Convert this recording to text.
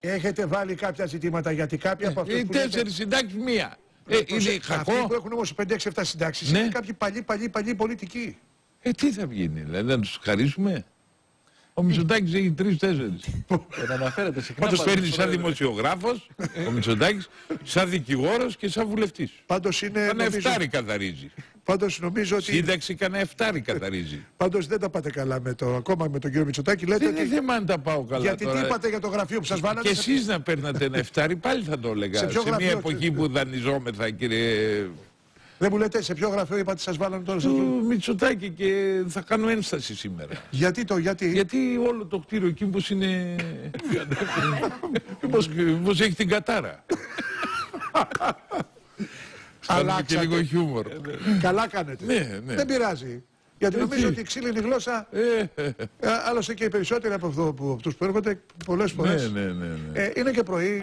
Έχετε βάλει κάποια ζητήματα γιατί κάποια από αυτούς. Οι 4 συντάξεις μία. Είναι χακό. Αυτοί που έχουν όμως 5-6-7 συντάξεις είναι κάποιοι παλιοί πολιτικοί. Τι θα βγει, δηλαδή να τους χαρίσουμε. Ο Μητσοτάκης έχει 3-4. Πάντως φέρνει σαν δημοσιογράφος, ο Μητσοτάκης, σαν δικηγόρος και σαν βουλευτής. Πάντως είναι. Κανένα εφτάρι καθαρίζει. Πάντως νομίζω ότι. Σύνταξη κανένα εφτάρι καθαρίζει. Πάντως δεν τα πάτε καλά ακόμα με τον κύριο Μητσοτάκη. Λέτε δεν είναι θέμα αν τα πάω καλά. Γιατί τώρα. τι είπατε για το γραφείο που σας βάλανε. Και εσείς να παίρνατε ένα εφτάρι πάλι θα το έλεγα. Σε μια εποχή που δανειζόμεθα, κύριε. Δεν μου λέτε σε ποιο γραφείο είπατε σας βάλανε τώρα. Του Μητσοτάκη και θα κάνω ένσταση σήμερα. Γιατί? Γιατί όλο το κτίριο εκεί πως είναι. Πως έχει την κατάρα. Αλλάξατε. Και λίγο χιούμορ. Καλά κάνετε. Ναι. Δεν πειράζει. Γιατί νομίζω ότι η ξύλινη γλώσσα. Άλλωστε και οι περισσότεροι από αυτούς που έρχονται πολλές φορές. Ναι. Είναι και πρωί.